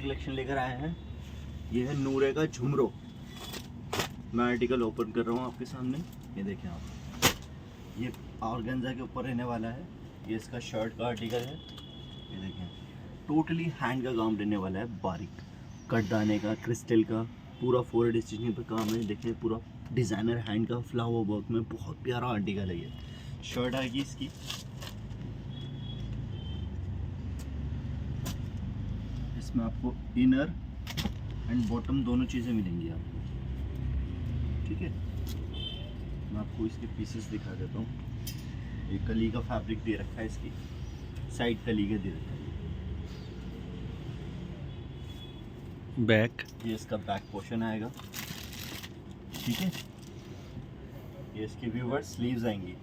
Collection लेकर आए हैं। ये है नूरे का झुमरो। मैं आर्टिकल ओपन कर रहा हूँ आपके सामने। ये देखें आप, ये ऑर्गेन्जा के ऊपर रहने वाला है। ये इसका शर्ट का आर्टिकल है। ये देखें, टोटली हैंड का काम रहने वाला है, बारीक कटदाने का, क्रिस्टल का, पूरा फोर स्टिचिंग पर काम है। देखें, पूरा डिज़ाइनर हैंड का फ्लावर वर्क में बहुत प्यारा आर्टिकल है। ये शर्ट आएगी इसकी, इसमें आपको इनर एंड बॉटम दोनों चीज़ें मिलेंगी आपको। ठीक है, मैं आपको इसके पीसेस दिखा देता हूँ। ये कली का फैब्रिक दे रखा है, इसकी साइड कली का दे रखा है। बैक, ये इसका बैक पोर्शन आएगा। ठीक है, ये इसके व्यूअर स्लीव्स आएंगी।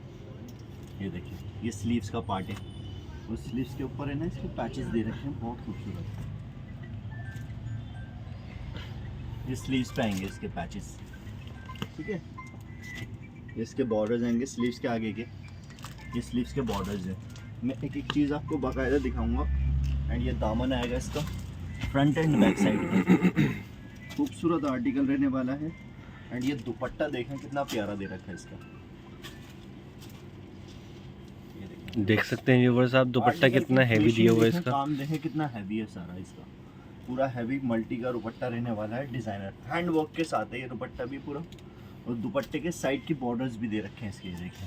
ये देखिए, ये स्लीव्स का पार्ट है। उस स्लीव्स के ऊपर है ना, इसके पैचेस दे रखे हैं, बहुत खूबसूरत। ये स्लीव्स पे आएंगे इसके पैचेस। ठीक है, ये इसके बॉर्डर्स आएंगे स्लीव्स के आगे के। ये स्लीव्स के बॉर्डर्स हैं। मैं एक एक चीज़ आपको बाकायदा दिखाऊंगा। एंड ये दामन आएगा इसका, फ्रंट एंड बैक साइड। खूबसूरत आर्टिकल रहने वाला है। एंड ये दुपट्टा देखें कितना प्यारा दे रखा है इसका। ये देख सकते हैं व्यूअर्स आप, दुपट्टा कितना हैवी दिया हुआ है इसका। काम देखें कितना हैवी है सारा इसका, पूरा हैवी मल्टी का दुपट्टा रहने वाला है। डिज़ाइनर हैंड वर्क के साथ है ये दुपट्टा भी पूरा। और दुपट्टे के साइड की बॉर्डर्स भी दे रखे हैं इसके। देखें,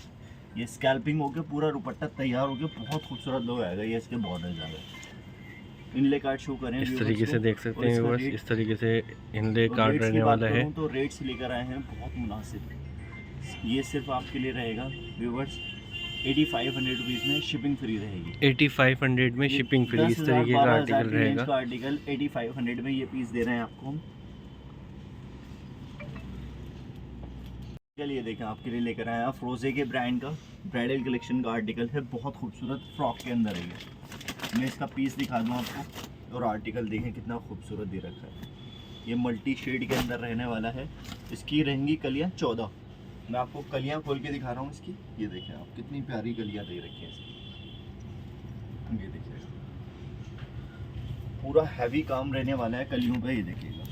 ये स्कैल्पिंग होकर पूरा दुपट्टा तैयार होकर बहुत खूबसूरत लुक आएगा। ये इसके बॉर्डर्स आ गए। इनले कार्ड शो करें इस तरीके से, देख सकते हैं व्यूअर्स, इस तरीके से इनले कार्ड रहने वाला है। तो रेट्स लेकर आए हैं बहुत मुनासिब। ये सिर्फ आपके लिए रहेगा व्यूअर्स 8500 रुपीज़ में, शिपिंग फ्री रहेगी। 8500 में शिपिंग फ्री, इस तरीके का आर्टिकल रहेगा। आर्टिकल 8500 में ये पीस दे रहे हैं आपको हम। ये देखें, आपके लिए लेकर आए हैं फ्रोजे के ब्रांड का ब्राइडल कलेक्शन का आर्टिकल है। बहुत खूबसूरत फ्रॉक के अंदर है ये। मैं इसका पीस दिखा दूँ आपको, और आर्टिकल देखें कितना खूबसूरत दे रखा है। ये मल्टी शेड के अंदर रहने वाला है। इसकी रहेंगी कलियाँ 14। मैं आपको कलियाँ खोल के दिखा रहा हूँ इसकी। ये देखें आप, कितनी प्यारी कलियाँ दे रखी हैं इसकी। ये देखिए, पूरा हैवी काम रहने वाला है कलियों पे। ये देखिएगा,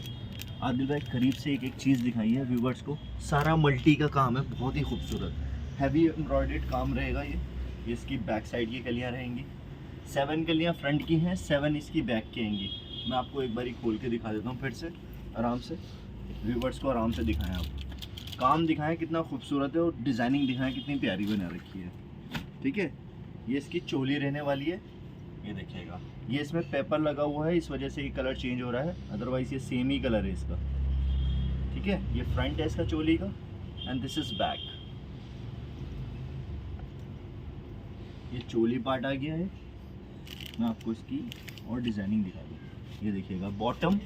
आदिल भाई करीब से एक एक चीज़ दिखाई है व्यूवर्स को। सारा मल्टी का काम है, बहुत ही खूबसूरत हैवी एम्ब्रॉयडर्ड काम रहेगा ये। इसकी बैक साइड की कलियाँ रहेंगी। 7 कलियाँ फ्रंट की हैं, 7 इसकी बैक की आएंगी। मैं आपको एक बारी खोल के दिखा देता हूँ फिर से आराम से। व्यूवर्स को आराम से दिखाएं आप, काम दिखाएं कितना खूबसूरत है, और डिज़ाइनिंग दिखाएं कितनी प्यारी बना रखी है। ठीक है, ये इसकी चोली रहने वाली है। ये देखिएगा, ये इसमें पेपर लगा हुआ है, इस वजह से ये कलर चेंज हो रहा है, अदरवाइज ये सेम ही कलर है इसका। ठीक है, ये फ्रंट है इसका चोली का, एंड दिस इज बैक। ये चोली पार्ट आ गया है। मैं आपको इसकी और डिज़ाइनिंग दिखा दूँ। ये देखिएगा, bottom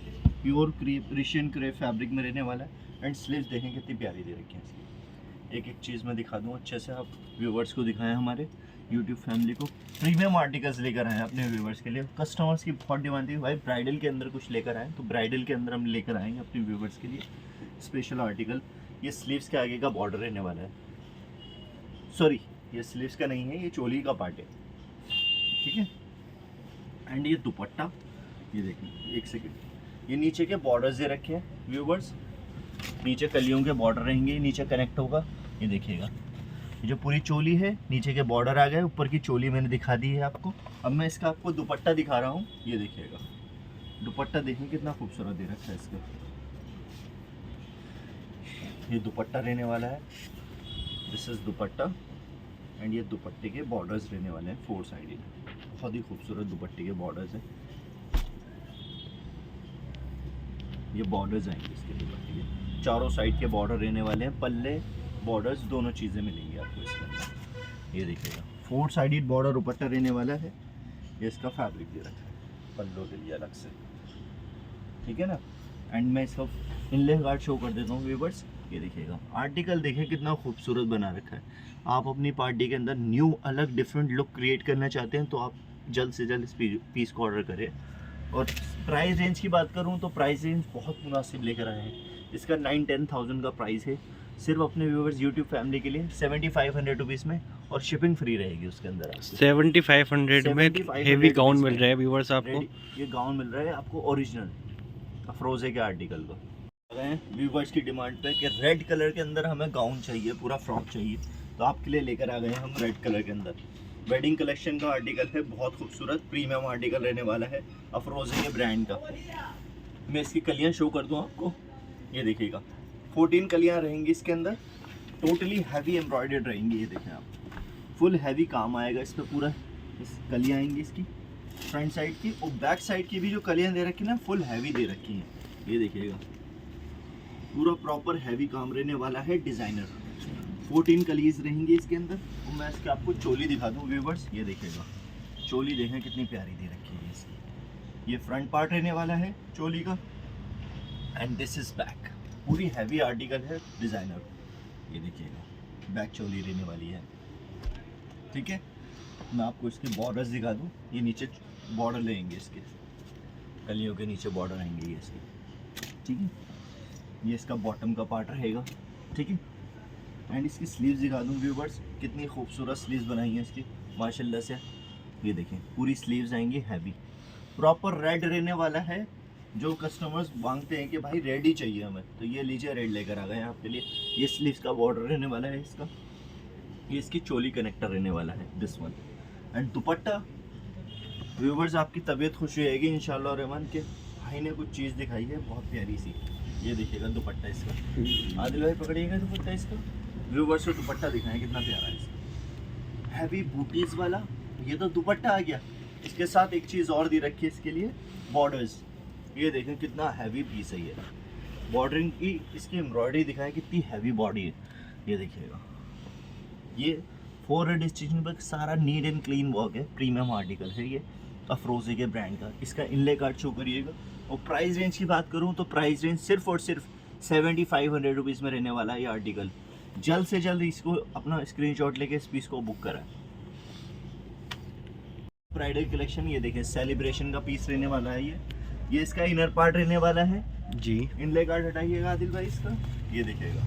pure Christian crepe fabric में रहने वाला है। एंड स्लीव्स देखें कितनी प्यारी दे रखी है इसकी। एक एक चीज़ मैं दिखा दूँ अच्छे से, आप व्यूवर्स को दिखाएं, हमारे यूट्यूब फैमिली को। प्रीमियम आर्टिकल्स लेकर आए हैं अपने व्यूवर्स के लिए। कस्टमर्स की बहुत डिमांड थी, भाई ब्राइडल के अंदर कुछ लेकर आए, तो ब्राइडल के अंदर हम लेकर आएंगे अपने व्यूवर्स के लिए स्पेशल आर्टिकल। ये स्लीव्स के आगे का बॉर्डर रहने वाला है। सॉरी, ये स्लीव्स का नहीं है, ये चोली का पार्ट है। ठीक है, एंड ये दुपट्टा, ये देखें, एक सेकेंड, ये नीचे के बॉर्डर्स दे रखे हैं व्यूवर्स। नीचे कलियों के बॉर्डर रहेंगे, नीचे कनेक्ट होगा। ये देखिएगा, ये जो पूरी चोली है, नीचे के बॉर्डर आ गए, ऊपर की चोली मैंने दिखा दी है आपको। अब मैं इसका आपको दुपट्टा दिखा रहा हूँ। ये देखिएगा, दुपट्टा देखें कितना खूबसूरत दे रखा है इसका। ये दुपट्टा रहने वाला है, दिस इज दुपट्टा। एंड ये दुपट्टे के बॉर्डर्स रहने वाले हैं 4 साइड। बहुत ही खूबसूरत दुपट्टे के बॉर्डर्स हैं। ये बॉर्डर्स आएंगे इसके दुपट्टे के, चारों साइड के बॉर्डर रहने वाले हैं। पल्ले बॉर्डर्स दोनों चीज़ें मिलेंगी आपको इसके अंदर। ये देखिएगा, 4 साइडेड बॉर्डर दुपट्टा रहने वाला है। ये इसका फैब्रिक दे रखा है पल्लों के लिए अलग से। ठीक है ना, एंड मैं इसका इनले गार्ड शो कर देता हूँ व्यूवर्स। ये देखिएगा, आर्टिकल देखें कितना खूबसूरत बना रखा है। आप अपनी पार्टी के अंदर न्यू अलग डिफरेंट लुक क्रिएट करना चाहते हैं, तो आप जल्द से जल्द इस पीस को ऑर्डर करें। और प्राइस रेंज की बात करूं तो प्राइस रेंज बहुत मुनासिब लेकर आए हैं। इसका 9-10 थाउजेंड का प्राइस है। सिर्फ अपने व्यूवर्स यूट्यूब फैमिली के लिए 7500 रुपीज़ में, और शिपिंग फ्री रहेगी उसके अंदर आपको। 7500 में हेवी गाउन मिल रहा है व्यूवर्स आपको। ये गाउन मिल रहा है आपको ओरिजिनल अफरोज़े के आर्टिकल को। व्यूवर्स की डिमांड पे कि रेड कलर के अंदर हमें गाउन चाहिए, पूरा फ्रॉक चाहिए, तो आपके लिए लेकर आ गए हम रेड कलर के अंदर। वेडिंग कलेक्शन का आर्टिकल है, बहुत खूबसूरत प्रीमियम आर्टिकल रहने वाला है अफरोज़े के ब्रांड का। मैं इसकी कलियां शो कर दूं आपको, ये देखिएगा 14 कलियां रहेंगी इसके अंदर, टोटली हैवी एम्ब्रॉयडर्ड रहेंगी। ये देखें आप, फुल हैवी काम आएगा इस पर पूरा। इस कलियां आएंगी इसकी फ्रंट साइड की, और बैक साइड की भी जो कलियां दे रखी ना फुल हैवी दे रखी हैं। ये देखिएगा पूरा प्रॉपर हैवी काम रहने वाला है, डिज़ाइनर 14 कलीज रहेंगी इसके अंदर। और मैं इसके आपको चोली दिखा दूँ व्यूवर्स, ये देखिएगा चोली देखें कितनी प्यारी दे रखी है इसकी। ये फ्रंट पार्ट रहने वाला है चोली का, एंड दिस इज बैक। पूरी हैवी आर्टिकल है डिज़ाइनर। ये देखिएगा बैक चोली रहने वाली है, ठीक है। मैं आपको इसके बॉर्डर्स दिखा दूँ, ये नीचे बॉर्डर लेंगे इसके, कलियों के नीचे बॉर्डर आएंगे ये इसके, ठीक है। ये इसका बॉटम का पार्ट रहेगा, ठीक है। एंड इसकी स्लीव्स दिखा दूँ व्यूवर्स, कितनी खूबसूरत स्लीव्स बनाई हैं इसकी माशाल्लाह से। ये देखें पूरी स्लीव्स आएंगी हैवी, प्रॉपर रेड रहने वाला है। जो कस्टमर्स मांगते हैं कि भाई रेड ही चाहिए हमें, तो ये लीजिए रेड लेकर आ गए हैं आपके लिए। ये स्लीव्स का बॉर्डर रहने वाला है इसका, ये इसकी चोली कनेक्टर रहने वाला है this one. And dupatta viewers आपकी तबीयत खुश हो जाएगी इंशाल्लाह रहमान के भाई ने कुछ चीज़ दिखाई है बहुत प्यारी सी। ये देखिएगा दुपट्टा इसका, आदिल भाई पकड़िएगा दुपट्टा इसका। व्यूवर्स को दुपट्टा दिखाएं कितना प्यारा है इसका, हैवी बूटीज वाला। ये तो दुपट्टा आ गया, इसके साथ एक चीज़ और दी रखी है इसके लिए, बॉर्डर्स। ये देखें कितना हैवी पीस है ये, बॉर्डरिंग की इसकी एम्ब्रॉयडरी दिखाएं कितनी हैवी बॉडी है। ये देखिएगा ये 400 स्टिचिंग पर सारा नीट एंड क्लीन वर्क है, प्रीमियम आर्टिकल है ये अफरोज़े के ब्रांड का। इसका इनले कार्ड शो करिएगा। और प्राइस रेंज की बात करूँ तो प्राइस रेंज सिर्फ और सिर्फ 7500 रुपीज़ में रहने वाला है ये आर्टिकल। जल्द से जल्द इसको अपना स्क्रीनशॉट लेके इस पीस को बुक कराएं। ब्राइडल कलेक्शन, ये देखें सेलिब्रेशन का पीस रहने वाला है ये इसका इनर पार्ट रहने वाला है जी। इनले कार्ड हटाइएगा आदिल भाई इसका, ये देखिएगा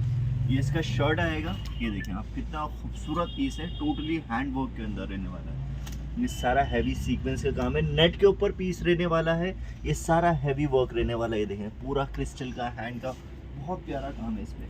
ये इसका शर्ट आएगा। ये देखें आप कितना खूबसूरत पीस है, टोटली हैंड वर्क के अंदर रहने वाला है। ये सारा हैवी सीक्वेंस का काम है, नेट के ऊपर पीस रहने वाला है, ये सारा हैवी वर्क रहने वाला है। ये देखें पूरा क्रिस्टल का हैंड का बहुत प्यारा काम है इसमें।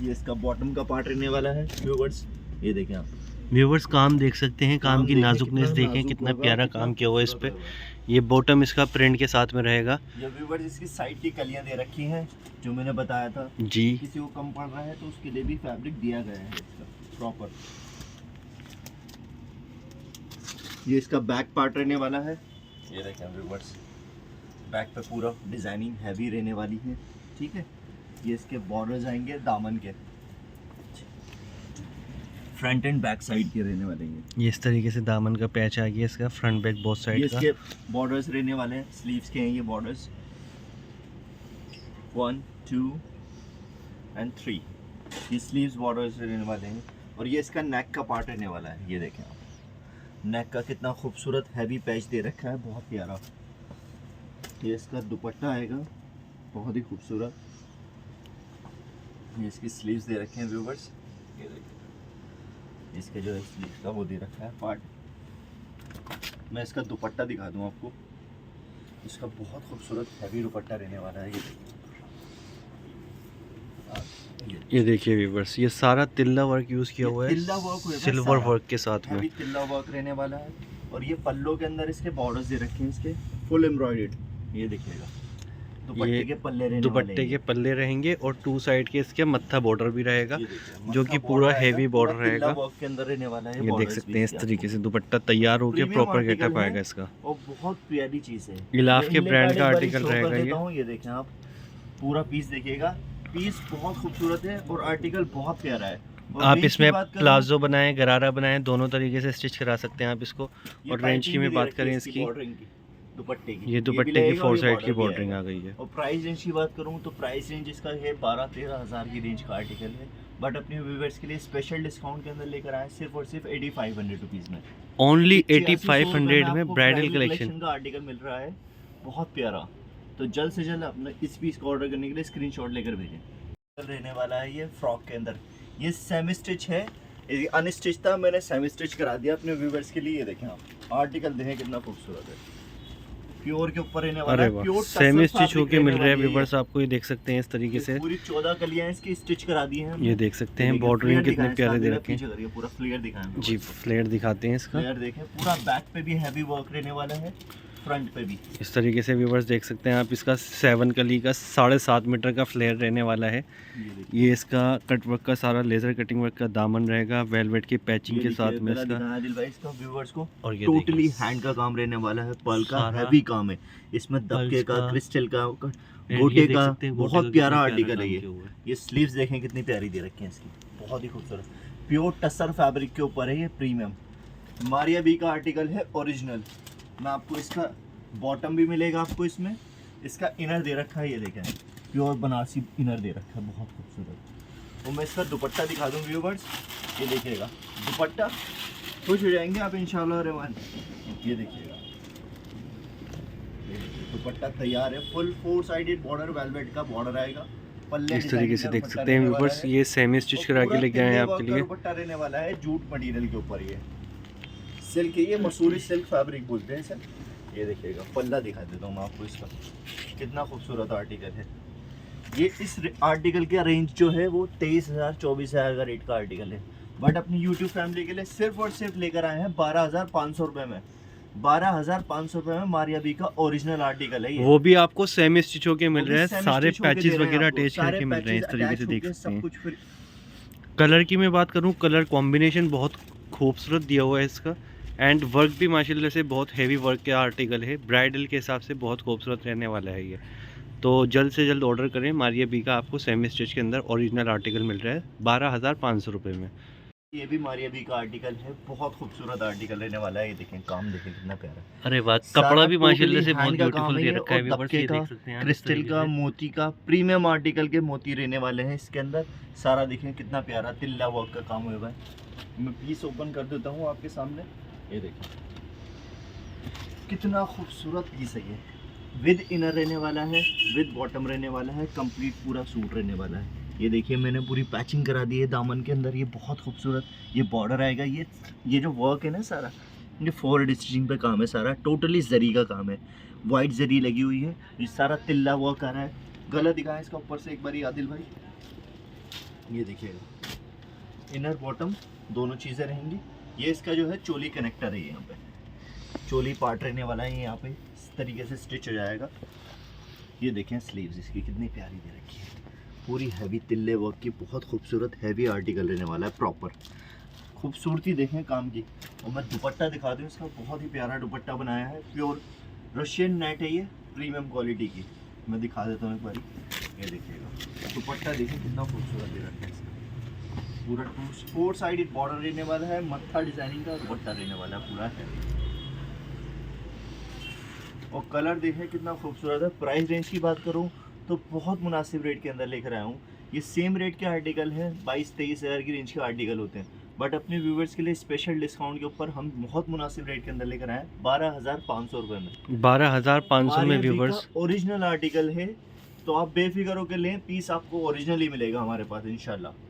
ये इसका बॉटम का पार्ट रहने वाला है व्यूवर्स, ये देखें आप व्यूवर्स काम देख सकते हैं, काम की नाजुकनेस कितना देखें, नाजुक कितना होगा, प्यारा कितना काम किया हुआ है इस पे। खूबसूरत ये बॉटम इसका प्रिंट के साथ में रहेगा। ये व्यूवर्स इसकी साइड की कलियां दे रखी हैं जो मैंने बताया था। जी। किसी को कम पड़ रहा है तो उसके लिए भी फैब्रिक दिया गया है इसका प्रॉपर। ये इसका बैक पार्ट रहने वाला है, ये देखें व्यूवर्स बैक पे पूरा डिजाइनिंग हैवी रहने वाली है, ठीक है। ये इसके बॉर्डर्स आएंगे दामन के, फ्रंट एंड बैक साइड के रहने वाले हैं। ये इस तरीके से दामन का पैच आ गया इसका, फ्रंट बैक बोथ ये साइड का। इसके बॉर्डर्स रहने वाले हैं, स्लीव्स के हैं ये बॉर्डर्स 1 2 एंड 3। ये स्लीव्स बॉर्डर्स रहने वाले हैं। और ये इसका नेक का पार्ट रहने वाला है, ये देखें आप नेक का कितना खूबसूरत हैवी पैच दे रखा है, बहुत प्यारा। ये इसका दुपट्टा आएगा बहुत ही खूबसूरत। ये इसकी स्लीव्स दे रखे हैं व्यूवर्स, ये देखिए इसके जो है स्लीव्स का वो दे रखा है पार्ट। मैं इसका दुपट्टा दिखा दूं आपको, इसका बहुत खूबसूरत हैवी दुपट्टा रहने वाला है। ये देखिए व्यूवर्स, ये सारा तिल्ला वर्क यूज किया हुआ है, तिल्ला वर्क होगा, सिल्वर सारा वर्क के साथ में। हैवी तिल्ला वर्क रहने वाला है। और ये पल्लों के अंदर इसके बॉर्डर्स दे रखे हैं इसके फुल एम्ब्रॉयडर्ड। ये देखिएगा दुपट्टे के पल्ले रहने वाले दुपट्टे के पल्ले रहेंगे और 2 साइड के इसके मत्था बॉर्डर भी रहेगा, ये देखिए, जो कि पूरा हैवी बॉर्डर पूरा तिल्ला रहेगा। वर्क के अंदर रहने वाला है। ये देख सकते हैं इस तरीके से दुपट्टा तैयार होकर प्रीमियम प्रॉपर आर्टिकल गेटअप है। आएगा इसका। और बहुत प्यारी चीज़ है, गिलाफ के मैं ब्रांड इनले का कार्ड आर्टिकल एक बार show कर रहेगा देता ये। हूँ। ये देखें आप पूरा पीस देखिएगा, पीस बहुत खूबसूरत है और आर्टिकल बहुत प्यारा है। और आप रेंज इसमें की बात करूं, प्लाजो बनाएं, गरारा बनाएं, दोनों तरीके से स्टिच करा सकते हैं आप इसको। ये और रेंज की पाइपिंग मैं भी बात दे रखी करें है इसकी, बॉर्डरिंग की, दुपट्टे की ये भी दुपट्टे की लगेगा 4 और ये साइड की border भी बॉर्डरिंग आएगा। आ गई है। और प्राइस रेंज की बात करूं तो प्राइस रेंज इसका है 12-13 हज़ार की रेंज का आर्टिकल है। बट अपने व्यूअर्स के लिए स्पेशल डिस्काउंट के अंदर लेकर आए सिर्फ और सिर्फ 8500 रुपीज़ में। ओनली 8500 8500 में आपको ब्राइडल कलेक्शन का आर्टिकल मिल रहा है, बहुत प्यारा। तो जल्द से जल्द अपना इस पीस को ऑर्डर करने के लिए स्क्रीनशॉट लेकर भेजें। रहने वाला है ये फ्रॉक के अंदर। ये सेमी स्टिच है, ये अनस्टिच था, मैंने सेमी स्टिच करा दिया अपने व्यूवर्स के लिए। ये देखें आप आर्टिकल देखें कितना खूबसूरत है, प्योर के ऊपर रहने वाला है, प्योर सेमी स्टिच होके मिल रहा है व्यूवर्स आपको। ये देख सकते हैं इस तरीके से पूरी 14 कलियां इसकी स्टिच करा दी हैं। ये देख सकते हैं बॉर्डरिंग कितने प्यारे दे रखे हैं। पूरा फ्लेयर दिखाएं जी, फ्लेयर दिखाते हैं इसका। फ्लेयर देखें, पूरा बैक पे भी हैवी वर्क रहने वाला है, फ्रंट पे भी इस तरीके से व्यूवर्स देख सकते हैं आप। इसका 7 कली का 7.5 मीटर का फ्लेयर रहने वाला है। ये इसका कट वर्क का सारा लेजर कटिंग वर्क का दामन रहेगा, वेलवेट की पैचिंग के साथ में इसका व्यूअर्स को। और ये टोटली हैंड का काम रहने वाला है, पर्ल का हैवी काम है इसमें, दबके का, क्रिस्टल का, गोटे का, बहुत प्यारा आर्टिकल है ये स्लीव्स देखें कितनी प्यारी दे रखी है इसकी, बहुत ही खूबसूरत। प्योर टसर फैब्रिक के ऊपर है ये, प्रीमियम मारिया बी का आर्टिकल है ओरिजिनल। मैं आपको इसका बॉटम भी मिलेगा आपको, इसमें इसका इनर दे रखा है, ये देखें प्योर बनारसी इनर दे रखा है, बहुत खूबसूरत। और मैं इसका दुपट्टा दिखा दूँ व्यूवर्स, ये देखिएगा दुपट्टा, खुश हो जाएंगे आप इंशाल्लाह रहमान। ये देखिएगा दुपट्टा तैयार है, फुल 4 साइडेड बॉर्डर, वेलवेट का बॉर्डर आएगा, पल्ले इस तरीके से देख सकते हैं व्यूवर्स। ये सेमी स्टिच करा के लेके आए हैं आपके लिए। दुपट्टा रहने वाला है जूट मटेरियल के ऊपर, ये सिल्क, ये मसूरी सिल्क फैब्रिक बोलते हैं सर। ये देखिएगा पल्ला दिखा देता हूँ मैं आपको इसका, कितना खूबसूरत आर्टिकल है ये। इस आर्टिकल का रेंज जो है वो 23,000-24,000 का रेट का आर्टिकल है, बट अपनी यूट्यूब फैमिली के लिए सिर्फ और सिर्फ लेकर आए हैं 12,500 रुपये में। 12,500 रुपये में मारिया बी का ओरिजिनल आर्टिकल है ये, वो भी आपको सेमी स्टिच होके मिल रहा है, सारे पैचेस वगैरह अटैच करके मिल रहे हैं। इस तरीके से देख सकते हैं। कलर की मैं बात करूँ, कलर कॉम्बिनेशन बहुत खूबसूरत दिया हुआ है इसका, एंड वर्क भी माशाल्लाह से बहुत हेवी वर्क का आर्टिकल है, ब्राइडल के हिसाब से बहुत खूबसूरत रहने वाला है ये। तो जल्द से जल्द ऑर्डर करें, मारिया बी का आपको सेमी स्टिच के अंदर ओरिजिनल आर्टिकल मिल रहा है 12,500 रुपये में। ये भी मारिया बी का आर्टिकल है, बहुत खूबसूरत आर्टिकल रहने वाला है। ये देखें काम देखें कितना प्यारा, अरे वाह, कपड़ा भी माशाल्लाह से बहुत ब्यूटीफुल दे रखा है। दबके का, क्रिस्टल का, मोती का, प्रीमियम आर्टिकल के मोती रहने वाले हैं इसके अंदर। सारा देखें कितना प्यारा तिल्ला वर्क का काम हुआ है। मैं पीस ओपन कर देता हूँ आपके सामने, ये देखें कितना खूबसूरत पीस है ये। विद इनर रहने वाला है, विद बॉटम रहने वाला है, कंप्लीट पूरा सूट रहने वाला है। ये देखिए मैंने पूरी पैचिंग करा दी है दामन के अंदर, ये बहुत खूबसूरत ये बॉर्डर आएगा। ये जो वर्क है ना सारा, ये 4 स्टिचिंग पे काम है सारा, टोटली जरी का काम है, वाइट जरी लगी हुई है, ये सारा तिल्ला वर्क आ रहा है। गला दिखाएं इसका ऊपर से एक बारी आदिल भाई, ये देखिएगा इनर बॉटम दोनों चीज़ें रहेंगी। ये इसका जो है चोली कनेक्टर है, यहाँ पे चोली पार्ट रहने वाला है, यहाँ पे इस तरीके से स्टिच हो जाएगा। ये देखें स्लीव्स इसकी कितनी प्यारी दे रखी है, पूरी हैवी तिल्ले वर्क की, बहुत खूबसूरत हैवी आर्टिकल रहने वाला है। प्रॉपर खूबसूरती देखें काम की। और मैं दुपट्टा दिखा दूँ इसका, बहुत ही प्यारा दुपट्टा बनाया है, प्योर रशियन नेट है ये, प्रीमियम क्वालिटी की। मैं दिखा देता हूँ एक बारी, ये देखिएगा दुपट्टा देखें कितना खूबसूरत दे रखा है इसका, पूरा 4 साइडेड बॉर्डर रहने वाला है, मत्था डिजाइनिंग का दुपट्टा रहने वाला है पूरा है। और कलर देखें कितना खूबसूरत है। प्राइस रेंज की बात करूँ तो बहुत मुनासिब रेट के अंदर लेकर आया हूँ। ये सेम रेट के आर्टिकल है, 22-23 हज़ार की रेंज के आर्टिकल होते हैं, बट अपने व्यूवर्स के लिए स्पेशल डिस्काउंट के ऊपर हम बहुत मुनासिब रेट के अंदर लेकर आए 12,500 रुपये में। 12,500 में व्यूवर्स ओरिजिनल आर्टिकल है, तो आप बेफिक्र होकर लें, पीस आपको ओरिजिनल ही मिलेगा हमारे पास इंशाल्लाह।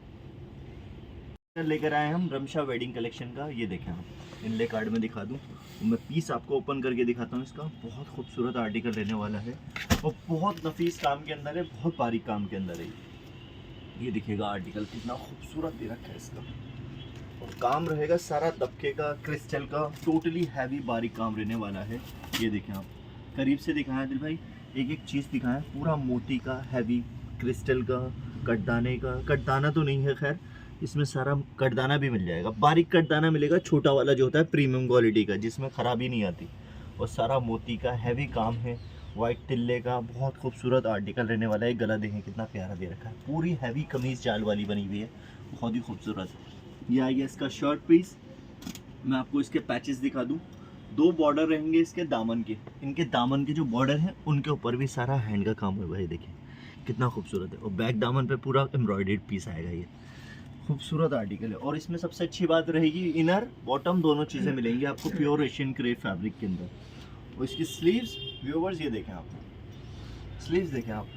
लेकर आए हम रमशा वेडिंग कलेक्शन का, ये देखें आप इनले कार्ड में दिखा दूं, मैं पीस आपको ओपन करके दिखाता हूँ इसका। बहुत खूबसूरत आर्टिकल रहने वाला है और बहुत नफीस काम के अंदर है, बहुत बारीक काम के अंदर है। ये देखिएगा आर्टिकल कितना खूबसूरत दे रखा है इसका, और काम रहेगा सारा दबके का, क्रिस्टल का, टोटली हैवी बारीक काम रहने वाला है। ये देखें आप करीब से दिखाएं दिल भाई, एक एक चीज़ दिखाएं, पूरा मोती का, हैवी क्रिस्टल का, कटदाने का, कटदाना तो नहीं है खैर, इसमें सारा कटदाना भी मिल जाएगा, बारीक कटदाना मिलेगा, छोटा वाला जो होता है प्रीमियम क्वालिटी का, जिसमें ख़राबी नहीं आती, और सारा मोती का हैवी काम है, वाइट तिल्ले का, बहुत खूबसूरत आर्टिकल रहने वाला है। गला देखें कितना प्यारा दे रखा है, पूरी हैवी कमीज़ जाल वाली बनी हुई है, बहुत ही खूबसूरत। ये आइए इसका शर्ट पीस, मैं आपको इसके पैचेस दिखा दूँ। 2 बॉर्डर रहेंगे इसके दामन के, इनके दामन के जो बॉर्डर हैं उनके ऊपर भी सारा हैंड का काम हुआ है, देखिए कितना खूबसूरत है। और बैक दामन पे पूरा एम्ब्रॉयडर्ड पीस आएगा, ये खूबसूरत आर्टिकल है। और इसमें सबसे अच्छी बात रहेगी इनर बॉटम दोनों चीज़ें मिलेंगी आपको प्योर एशियन क्रेप फैब्रिक के अंदर। और इसकी स्लीव्स व्यूवर्स ये देखें आप, स्लीव्स देखें आप,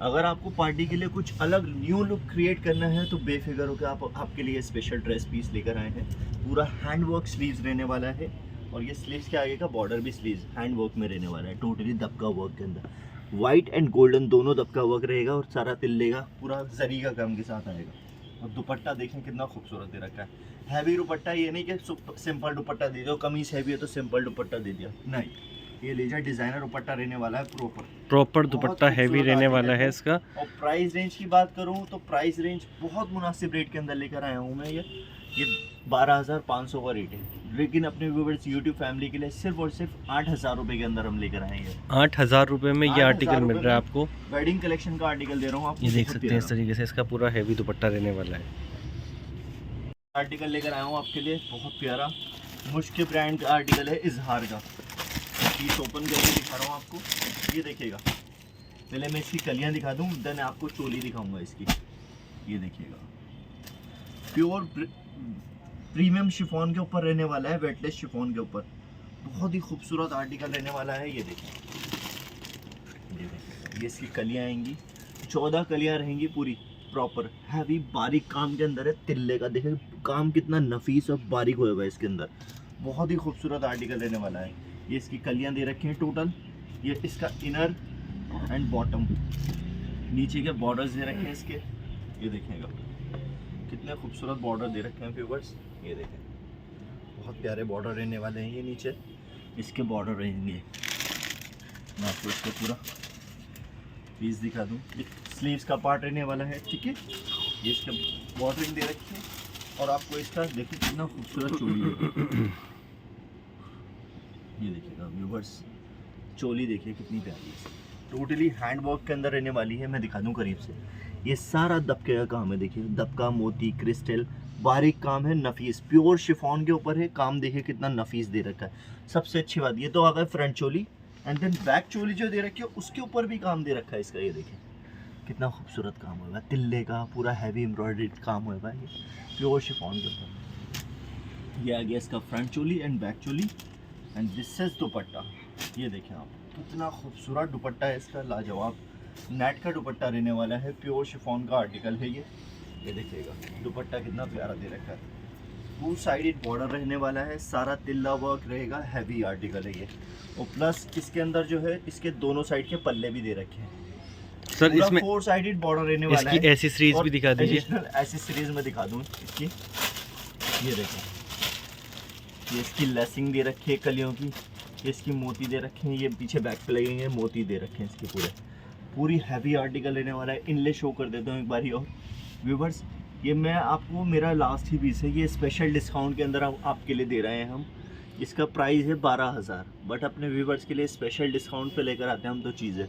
अगर आपको पार्टी के लिए कुछ अलग न्यू लुक क्रिएट करना है तो बेफिक्र होकर आप आपके लिए स्पेशल ड्रेस पीस लेकर आए हैं। पूरा हैंड वर्क स्लीव्स रहने वाला है और ये स्लीव्स के आगे का बॉर्डर भी स्लीव्स हैंड वर्क में रहने वाला है, टोटली दबका वर्क के अंदर। वाइट एंड गोल्डन दोनों दबका वर्क रहेगा और सारा तिल्ले का पूरा जरी का काम के साथ आएगा। और दुपट्टा देखें कितना खूबसूरत दे रखा है। हैवी दुपट्टा, ये नहीं कि सिंपल दुपट्टा दे दो, कमीज हैवी है तो सिंपल दुपट्टा दे दिया, नहीं, ये लेजर डिजाइनर दुपट्टा रहने वाला है, प्रॉपर दुपट्टा हैवी रहने वाला है इसका। और प्राइस रेंज की बात करूं तो प्राइस रेंज बहुत मुनासिब रेट के अंदर लेकर आया हूं मैं। ये 12,500 का रेट है, लेकिन अपने व्यूअर्स यूट्यूब फैमिली के लिए सिर्फ और सिर्फ 8,000 रुपए के अंदर हम लेकर आएंगे। 8,000 रुपए में ये आर्टिकल मिल रहा है आपको। वेडिंग कलेक्शन का आर्टिकल दे रहा हूँ आपको, ये देख सकते हैं इस तरीके से इसका पूरा हैवी दुपट्टा रहने वाला है। आर्टिकल लेकर आया हूँ आपके लिए, बहुत प्यारा मुश्किल ब्रांड का आर्टिकल है, इजहार का। पीस ओपन करके दिखा रहा हूँ आपको, ये देखिएगा। पहले मैं इसकी कलियाँ दिखा दूँ, देन आपको चोली दिखाऊंगा इसकी। ये देखिएगा, प्योर प्रीमियम शिफॉन के ऊपर रहने वाला है, वेटलेस शिफॉन के ऊपर बहुत ही खूबसूरत आर्टिकल रहने वाला है। ये देखिए, ये इसकी कलियाँ आएंगी, 14 कलियाँ रहेंगी पूरी प्रॉपर हैवी बारीक काम के अंदर है। तिल्ले का देखिए काम कितना नफीस और बारीक हुआ है इसके अंदर, बहुत ही खूबसूरत आर्टिकल रहने वाला है। ये इसकी कलियां दे रखी हैं टोटल, ये इसका इनर एंड बॉटम, नीचे के बॉर्डर्स दे रखे हैं इसके। ये देखिएगा कितने खूबसूरत बॉर्डर दे रखे हैं व्यूअर्स, ये देखें बहुत प्यारे बॉर्डर रहने वाले हैं। ये नीचे इसके बॉर्डर रहेंगे, मैं आपको इसका पूरा पीस दिखा दूँ। स्लीव्स का पार्ट रहने वाला है, ठीक है। ये इसका बॉर्डरिंग दे रखी है और आपको इसका देखिए कितना खूबसूरत चोली है। ये देखिएगा व्यूअर्स, चोली देखिए कितनी प्यारी है, टोटली हैंड वर्क के अंदर रहने वाली है। मैं दिखा दूं करीब से, ये सारा दबके का काम है। देखिए दबका, मोती, क्रिस्टल, बारीक काम है, नफीस प्योर शिफॉन के ऊपर है काम। देखिए कितना नफीस दे रखा है। सबसे अच्छी बात ये तो आ गया front choli, and then back choli जो दे रखी है उसके ऊपर भी काम दे रखा है इसका। ये देखिए कितना खूबसूरत काम होगा, तिल्ले का पूरा हैवी एम्ब्रॉयडरी काम होगा, ये प्योर शिफॉन के ऊपर। ये आ गया इसका front choli and back choli, and this is दुपट्टा। ये देखें आप कितना खूबसूरत दुपट्टा है इसका, लाजवाब नेट का दुपट्टा रहने वाला है, प्योर शिफॉन का आर्टिकल है ये देखिएगा दुपट्टा कितना प्यारा दे रखा है। टू साइडेड बॉर्डर रहने वाला है, सारा तिल्ला वर्क रहेगा, हैवी आर्टिकल है ये। और प्लस इसके अंदर जो है इसके दोनों साइड के पल्ले भी दे रखे हैं सर। इसमें 4 साइडेड बॉर्डर रहने वाला है। इसकी एसेसरीज भी दिखा दीजिए। एसेसरीज में दिखा दूँ इसकी, ये देखें, ये इसकी लेसिंग दे रखी है कलियों की, ये इसकी मोती दे रखे हैं, ये पीछे बैक पे लगेंगे मोती दे रखे हैं इसके पूरी हैवी आर्टिकल रहने वाला है। इनले शो कर देता हूँ एक बारी और व्यूवर्स, ये मैं आपको मेरा लास्ट ही पीस है, ये स्पेशल डिस्काउंट के अंदर आपके लिए दे रहे हैं हम। इसका प्राइस है 12,000, बट अपने व्यूवर्स के लिए स्पेशल डिस्काउंट पे लेकर आते हैं हम तो चीज़ें।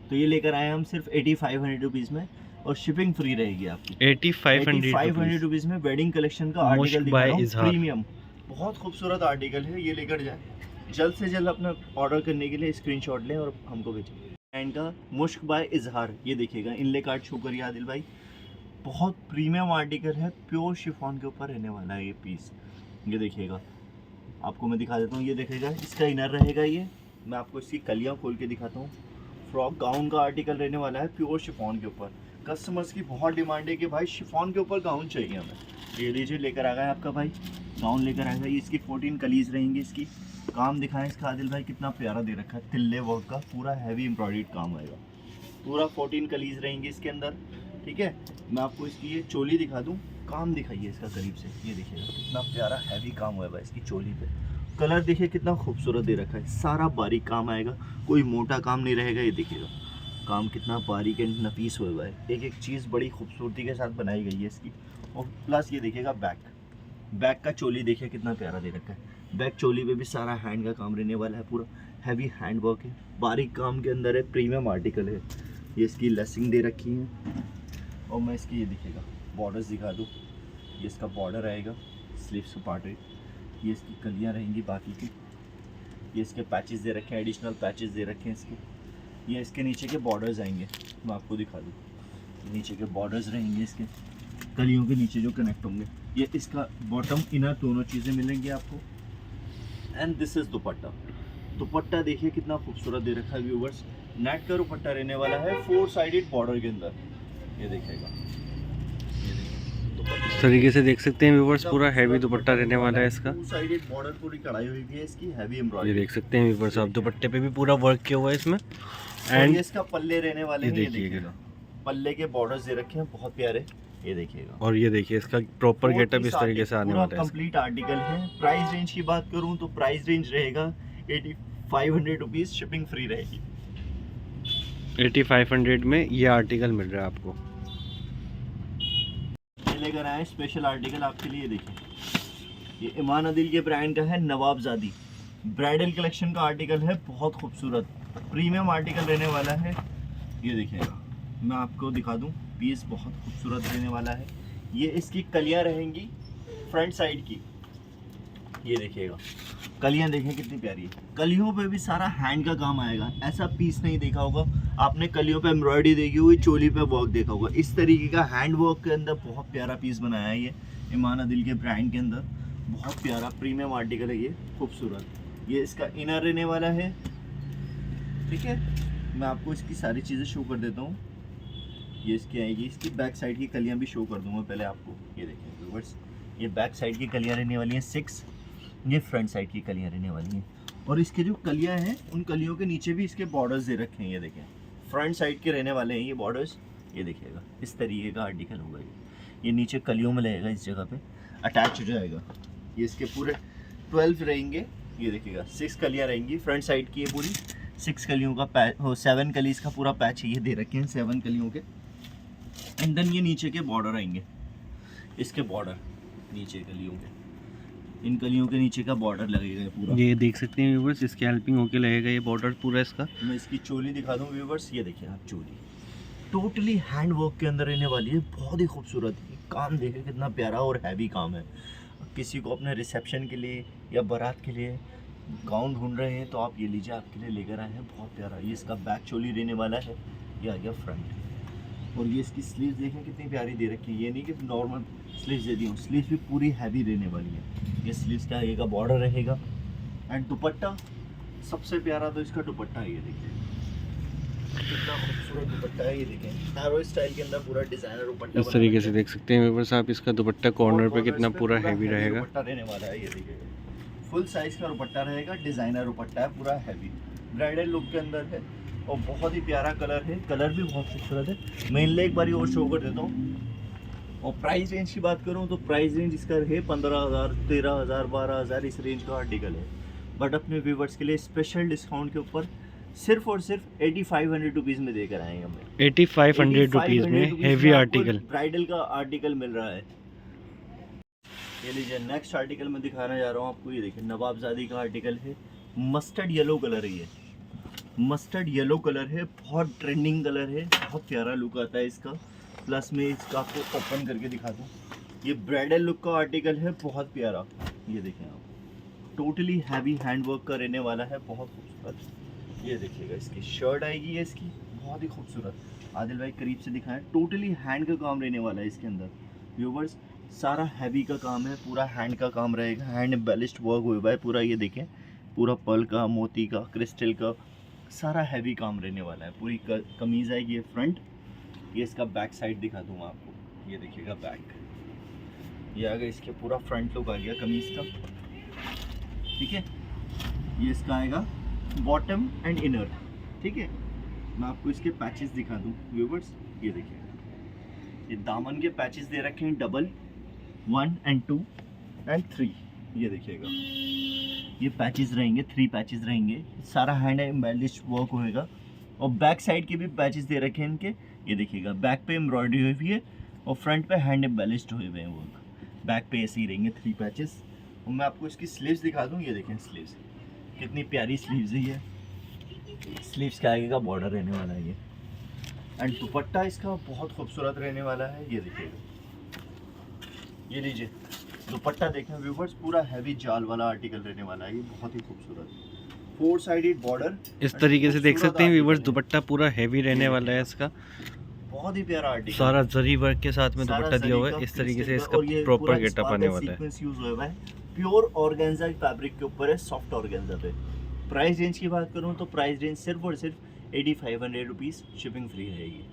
तो ये लेकर आए हम सिर्फ 8500 रुपीज़ में और शिपिंग फ्री रहेगी आपकी। 8500 रुपीज़ में वेडिंग कलेक्शन का आर्टिकल दिखा रहा हूं, प्रीमियम बहुत खूबसूरत आर्टिकल है। ये लेकर जाए, जल्द से जल्द अपना ऑर्डर करने के लिए स्क्रीनशॉट लें और हमको भेजें। एंड का मुश्क बाय इजहार, ये देखिएगा इनले कार्ड शो करिए आदिल भाई, बहुत प्रीमियम आर्टिकल है, प्योर शिफॉन के ऊपर रहने वाला है ये पीस। ये देखिएगा, आपको मैं दिखा देता हूँ, ये देखिएगा इसका इनर रहेगा। ये मैं आपको इसकी कलियाँ खोल के दिखाता हूँ। फ्रॉक गाउन का आर्टिकल रहने वाला है, प्योर शिफॉन के ऊपर। कस्टमर्स की बहुत डिमांड है कि भाई शिफॉन के ऊपर गाउन चाहिए हमें। ये लीजिए लेकर आ गया आपका भाई गाउन लेकर आएगा। ये इसकी 14 कलीज रहेंगी। इसकी काम दिखाएं इसका आदिल भाई, कितना प्यारा दे रखा है, तिल्ले वर्क का पूरा हैवी एम्ब्रॉयडर्ड काम आएगा, पूरा 14 कलीज रहेंगी इसके अंदर, ठीक है। मैं आपको इसकी ये चोली दिखा दूँ, काम दिखाइए इसका करीब से। ये देखिएगा कितना प्यारा हैवी काम हुआ है इसकी चोली पे। कलर देखिए कितना खूबसूरत दे रखा है, सारा बारीक काम आएगा, कोई मोटा काम नहीं रहेगा। ये देखिएगा काम कितना बारीक एंड नफीस हुआ है, एक एक चीज़ बड़ी खूबसूरती के साथ बनाई गई है इसकी। और प्लस ये देखिएगा बैक का चोली देखिए कितना प्यारा दे रखा है। बैक चोली पे भी सारा हैंड का काम रहने वाला है, पूरा हैवी हैंड वर्क है, बारीक काम के अंदर है, प्रीमियम आर्टिकल है। ये इसकी लेसिंग दे रखी है। और मैं इसकी ये देखिएगा बॉर्डर्स दिखा दूँ, ये इसका बॉर्डर आएगा, स्लीव्स का पार्ट है, ये इसकी कलियाँ रहेंगी बाकी की, ये इसके पैचेस दे रखे हैं, एडिशनल पैचेस दे रखे हैं इसके। ये इसके नीचे के बॉर्डर्स आएंगे, मैं आपको दिखा दूँ, नीचे के बॉर्डर्स रहेंगे इसके, कलियों के नीचे जो कनेक्ट होंगे। ये इसका बॉटम इनर दोनों चीज़ें मिलेंगी आपको। एंड दिस इज़ दुपट्टा। दुपट्टा देखिए कितना खूबसूरत दे रखा है व्यूवर्स, नेट का दुपट्टा रहने वाला है 4 साइडेड बॉर्डर के अंदर। ये देखिएगा, इस तरीके से देख सकते हैं व्यूवर्स, पूरा हैवी दुपट्टा रहने वाला है इसका। 2 साइडेड बॉर्डर पूरी कढ़ाई हुई है इसकी, हैवी एम्ब्रॉयडरी। ये देख सकते हैं व्यूवर्स आप, दुपट्टे पे भी पूरा वर्क किया हुआ है इसमें। एंड ये इसका पल्ले रहने वाले हैं, ये देखिएगा, पल्ले के बॉर्डर्स दे रखे हैं बहुत प्यारे। ये देखिएगा, और ये देखिए इसका प्रॉपर गेटअप इस तरीके से आने वाला है। कंप्लीट आर्टिकल है। प्राइस रेंज की बात करूं तो प्राइस रेंज रहेगा 8500 रुपीज, शिपिंग फ्री रहेगी। 8500 में ये आर्टिकल मिल रहा है आपको। ये लेकर आए स्पेशल आर्टिकल आपके लिए। देखिए, ये ईमान अदिल के ब्रांड का है, नवाबजादी ब्राइडल कलेक्शन का आर्टिकल है, बहुत खूबसूरत प्रीमियम आर्टिकल रहने वाला है। ये देखिएगा, मैं आपको दिखा दूं, पीस बहुत खूबसूरत रहने वाला है। ये इसकी कलियां रहेंगी फ्रंट साइड की। ये देखिएगा, कलियां देखें कितनी प्यारी है। कलियों पे भी सारा हैंड का काम आएगा, ऐसा पीस नहीं देखा होगा आपने। कलियों पे एम्ब्रॉयडरी देखी हुई, चोली पे वर्क देखा होगा, इस तरीके का हैंड वर्क के अंदर बहुत प्यारा पीस बनाया है। ये ईमान अदिल के ब्रांड के अंदर बहुत प्यारा प्रीमियम आर्टिकल है, ये खूबसूरत। ये इसका इनर रहने वाला है, ठीक है। मैं आपको इसकी सारी चीज़ें शो कर देता हूँ। ये इसकी आएगी, इसकी बैक साइड की कलियाँ भी शो कर दूँगा पहले आपको। ये देखें व्यूअर्स, ये बैक साइड की कलियाँ रहने वाली हैं 6, ये फ्रंट साइड की कलियाँ रहने वाली हैं। और इसके जो कलियाँ हैं, उन कलियों के नीचे भी इसके बॉर्डर्स दे रखे हैं। ये देखें, फ्रंट साइड के रहने वाले हैं ये बॉर्डर्स। ये देखिएगा, इस तरीके का आर्टिकल होगा ये नीचे कलियों में लगेगा, इस जगह पे अटैच हो जाएगा। ये इसके पूरे 12 रहेंगे। ये देखिएगा, 6 कलियाँ रहेंगी फ्रंट साइड की, ये पूरी 6 कलियों का पैच हो, 7 कलीज का पूरा पैच ये दे रखे हैं, 7 कलियों के। एंड देन ये नीचे के बॉर्डर आएंगे, इसके बॉर्डर नीचे कलियों के, इन कलियों के नीचे का बॉर्डर लगेगा पूरा। ये देख सकते हैं व्यूवर्स, इसके हेल्पिंग होके लगेगा ये बॉर्डर पूरा इसका। मैं इसकी चोली दिखा दूं व्यूवर्स। ये देखिए आप, चोली टोटली हैंड वर्क के अंदर रहने वाली है, बहुत ही खूबसूरत। काम देखिए कितना प्यारा और हैवी काम है। किसी को अपने रिसेप्शन के लिए या बारात के लिए गाउन ढूंढ रहे हैं तो आप ये लीजिए, आपके लिए लेकर आए हैं, बहुत प्यारा। ये इसका बैक चोली रहने वाला है, ये आ गया फ्रंट। और ये इसकी स्लीव्स देखें कितनी प्यारी दे रखी है। ये नहीं कि नॉर्मल स्लीव्स दे दी हूँ, स्लीव्स भी पूरी हैवी रहने वाली है। ये स्लीव्स का आएगा, बॉर्डर रहेगा। एंड दुपट्टा सबसे प्यारा तो इसका दुपट्टा है। ये देखिए कितना खूबसूरत दुपट्टा है। ये देखें, हैरो स्टाइल के अंदर पूरा डिजाइनर दुपट्टा इस तरीके से देख सकते हैं व्यूअर्स आप, इसका दुपट्टा कॉर्नर पे कितना पूरा हैवी रहेगा। दुपट्टा रहने वाला है। ये देखिए, फुल साइज का दुपट्टा रहेगा, डिजाइनर दुपट्टा है, पूरा हैवी ब्राइडल लुक के अंदर है और बहुत ही प्यारा कलर है। कलर भी बहुत खूबसूरत है। मैं इनले एक बार और शो कर देता हूँ। और प्राइस रेंज की बात करूँ तो प्राइस रेंज इसका है 15,000, 13,000, 12,000 इस रेंज का आर्टिकल है। बट अपने व्यूवर्स के लिए स्पेशल डिस्काउंट के ऊपर सिर्फ और सिर्फ 8500 रुपीज़ में देकर आएंगे हम। 8500 रुपीज़ में हैवी आर्टिकल, ब्राइडल का आर्टिकल मिल रहा है। ये लीजिए, नेक्स्ट आर्टिकल मैं दिखाना जा रहा हूँ आपको। ये देखिए, नवाबजादी का आर्टिकल है, मस्टर्ड येलो कलर है। ये मस्टर्ड येलो कलर है, बहुत ट्रेंडिंग कलर है, बहुत प्यारा लुक आता है इसका। प्लस में इसका आपको ओपन करके दिखा दूँ, ये ब्राइडल लुक का आर्टिकल है, बहुत प्यारा। ये देखें आप, टोटली हैवी हैंडवर्क का रहने वाला है, बहुत खूबसूरत। ये देखिएगा, इसकी शर्ट आएगी है इसकी, बहुत ही खूबसूरत। आदिल भाई करीब से दिखाएं, टोटली हैंड का काम रहने वाला है इसके अंदर व्यूवर्स। सारा हैवी का काम है, पूरा हैंड का काम रहेगा, हैंड एम्बेलिश्ड वर्क हुआ है पूरा। ये देखें, पूरा पर्ल का, मोती का, क्रिस्टल का, सारा हैवी काम रहने वाला है। पूरी कमीज़ आएगी ये फ्रंट। ये इसका बैक साइड दिखा दूँ आपको। ये देखिएगा बैक, ये आ गया, इसके पूरा फ्रंट लुक आ गया कमीज़ का, ठीक है। ये इसका आएगा बॉटम एंड इनर, ठीक है। मैं आपको इसके पैचेस दिखा दूँ व्यूवर्स। ये देखिए, ये दामन के पैचेस दे रखे हैं, डबल 1 and 2 and 3। ये देखिएगा, ये पैचेस रहेंगे, 3 पैचेस रहेंगे। सारा हैंड एम्बेलिश्ड वर्क होएगा। और बैक साइड के भी पैचेस दे रखे हैं इनके। ये देखिएगा, बैक पे एम्ब्रॉयडरी हुई हुई है और फ्रंट पे हैंड एम्बेलिश्ड हुए हुए हैं वर्क। बैक पे ऐसे ही रहेंगे 3 पैचेस। और मैं आपको इसकी स्लीव्स दिखा दूँ। ये देखें स्लीव्स, कितनी प्यारी स्लीव्स है ये। स्लीव्स के आगे का बॉर्डर रहने वाला है ये। एंड दुपट्टा इसका बहुत खूबसूरत रहने वाला है। ये देखिएगा, ये लीजिए दुपट्टा देखें व्यूवर्स, पूरा हैवी जाल वाला आर्टिकल रहने वाला है ये, बहुत ही खूबसूरत 4 साइडेड बॉर्डर। इस तरीके से देख सकते हैं व्यूवर्स, दुपट्टा पूरा हैवी रहने वाला है इसका, बहुत ही प्यारा आर्टिकल, सारा जरी वर्क के साथ में दुपट्टा दिया हुआ है। इस तरीके से इसका प्रॉपर गेटअप आने वाला है। यूज हुआ है, प्योर ऑर्गेन्जा फैब्रिक के ऊपर है, सॉफ्ट ऑर्गेन्जा पे। प्राइस रेंज की बात करूं तो प्राइस रेंज सिर्फ और सिर्फ 8500 रुपीज़, शिपिंग फ्री रहेगी।